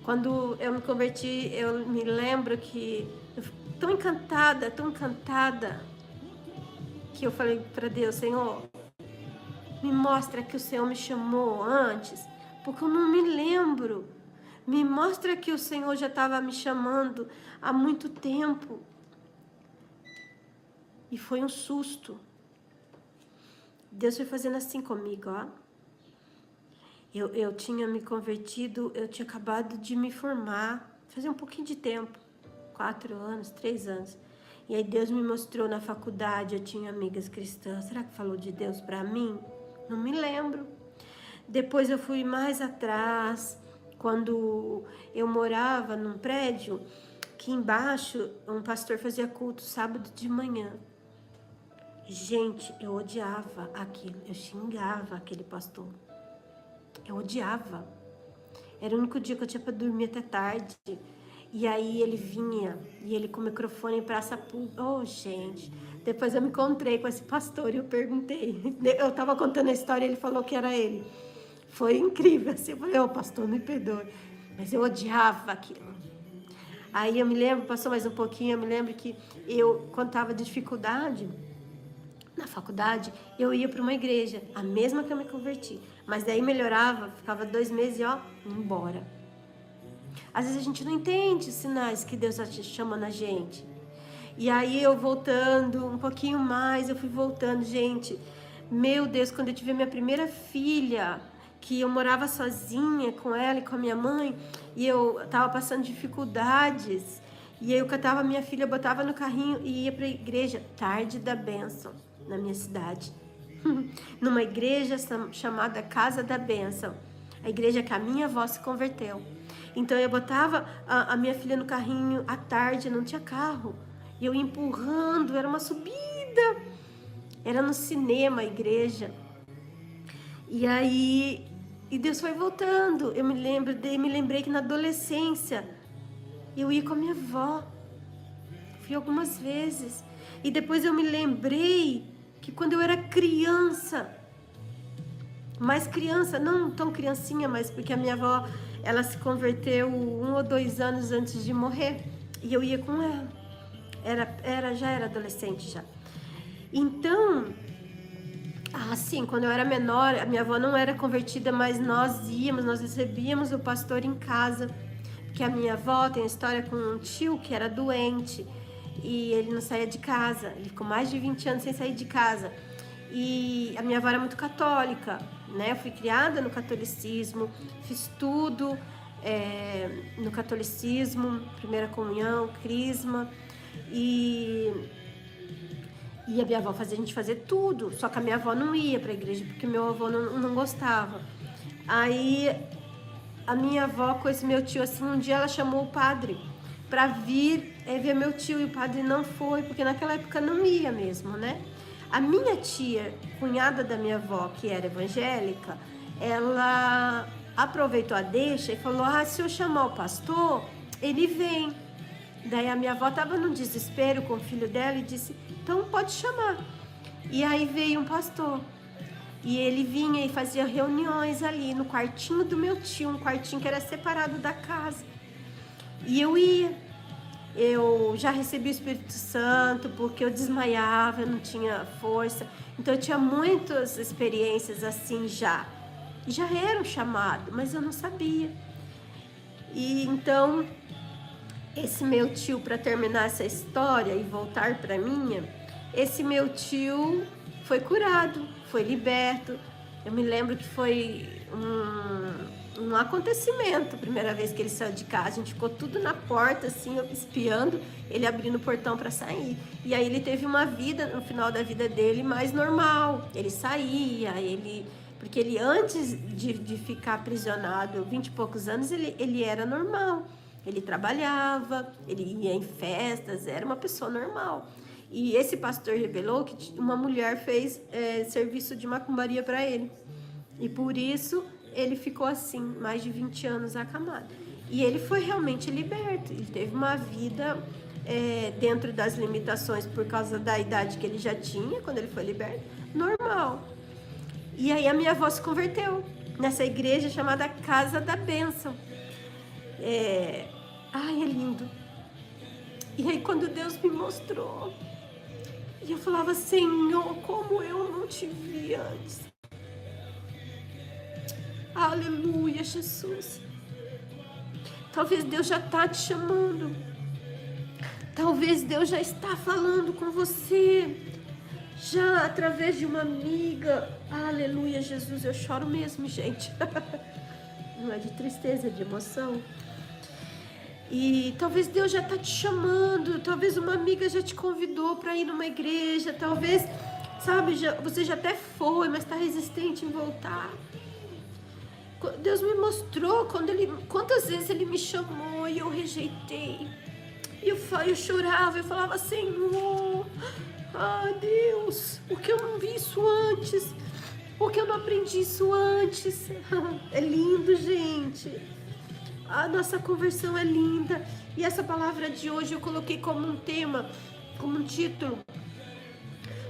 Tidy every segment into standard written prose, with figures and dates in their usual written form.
Quando eu me converti, eu me lembro que eu fiquei tão encantada, que eu falei para Deus, Senhor, me mostra que o Senhor me chamou antes, porque eu não me lembro. Me mostra que o Senhor já estava me chamando há muito tempo. E foi um susto. Deus foi fazendo assim comigo, ó. Eu tinha me convertido, eu tinha acabado de me formar, fazia um pouquinho de tempo, 4 anos, 3 anos. E aí Deus me mostrou na faculdade, eu tinha amigas cristãs. Será que falou de Deus para mim? Não me lembro. Depois eu fui mais atrás, quando eu morava num prédio, que embaixo um pastor fazia culto sábado de manhã. Gente, eu odiava aquilo, eu xingava aquele pastor. Eu odiava. Era o único dia que eu tinha para dormir até tarde. E aí ele vinha, e ele com o microfone em praça pública. Oh, gente. Depois eu me encontrei com esse pastor e eu perguntei. Eu tava contando a história e ele falou que era ele. Foi incrível, assim. Eu falei, ô pastor, me perdoe. Mas eu odiava aquilo. Aí eu me lembro, passou mais um pouquinho, eu me lembro que eu, quando tava de dificuldade na faculdade, eu ia para uma igreja, a mesma que eu me converti. Mas daí melhorava, ficava 2 meses e ó, embora. Às vezes a gente não entende os sinais que Deus está chamando a gente. E aí eu voltando um pouquinho mais, eu fui voltando, gente. Meu Deus, quando eu tive minha primeira filha, que eu morava sozinha com ela e com a minha mãe, e eu tava passando dificuldades, e aí eu catava minha filha, botava no carrinho e ia para a igreja, tarde da bênção, na minha cidade. Numa igreja chamada Casa da Bênção, a igreja que a minha avó se converteu. Então eu botava a minha filha no carrinho à tarde, não tinha carro, e eu empurrando, era uma subida, era no cinema a igreja. E aí, e Deus foi voltando. Eu me lembrei que na adolescência eu ia com a minha avó. Fui algumas vezes. E depois eu me lembrei que quando eu era criança, mais criança, não tão criancinha, mas porque a minha avó, ela se converteu 1 ou 2 anos antes de morrer. E eu ia com ela. Já era adolescente já. Então, assim, quando eu era menor, a minha avó não era convertida, mas nós recebíamos o pastor em casa. Porque a minha avó tem história com um tio que era doente e ele não saía de casa. Ele ficou mais de 20 anos sem sair de casa. E a minha avó era muito católica, né? Eu fui criada no catolicismo, fiz tudo no catolicismo, primeira comunhão, crisma. E a minha avó fazia a gente fazer tudo, só que a minha avó não ia para a igreja, porque meu avô não gostava. Aí a minha avó com esse meu tio, assim, um dia ela chamou o padre para vir ver meu tio, e o padre não foi, porque naquela época não ia mesmo, né? A minha tia, cunhada da minha avó, que era evangélica, ela aproveitou a deixa e falou, se eu chamar o pastor, ele vem. Daí a minha avó estava num desespero com o filho dela e disse, então pode chamar. E aí veio um pastor. E ele vinha e fazia reuniões ali no quartinho do meu tio, um quartinho que era separado da casa. E eu ia. Eu já recebi o Espírito Santo porque eu desmaiava, eu não tinha força. Então eu tinha muitas experiências assim já. E já era um chamado, mas eu não sabia. E então, esse meu tio, para terminar essa história e voltar para minha, esse meu tio foi curado, foi liberto. Eu me lembro que foi um acontecimento, a primeira vez que ele saiu de casa. A gente ficou tudo na porta, assim, espiando, ele abrindo o portão para sair. E aí ele teve uma vida, no final da vida dele, mais normal. Ele saía, porque ele antes de ficar aprisionado, 20 e poucos anos, ele era normal. Ele trabalhava, ele ia em festas, era uma pessoa normal. E esse pastor revelou que uma mulher fez serviço de macumbaria para ele. E por isso ele ficou assim, mais de 20 anos acamado. E ele foi realmente liberto. Ele teve uma vida dentro das limitações por causa da idade que ele já tinha, quando ele foi liberto, normal. E aí a minha avó se converteu nessa igreja chamada Casa da Bênção. Ai, é lindo. E aí quando Deus me mostrou, e eu falava, Senhor, como eu não te vi antes. Aleluia, Jesus. Talvez Deus já está te chamando. Talvez Deus já está falando com você. Já através de uma amiga. Aleluia, Jesus. Eu choro mesmo, gente. Não é de tristeza, é de emoção. E talvez Deus já está te chamando. Talvez uma amiga já te convidou para ir numa igreja. Talvez, sabe, você já até foi, mas está resistente em voltar. Deus me mostrou quantas vezes Ele me chamou e eu rejeitei. E eu chorava, eu falava, Senhor, Deus, por que eu não vi isso antes? Por que eu não aprendi isso antes? É lindo, gente. A nossa conversão é linda. E essa palavra de hoje eu coloquei como um tema, como um título,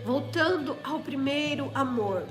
voltando ao primeiro amor.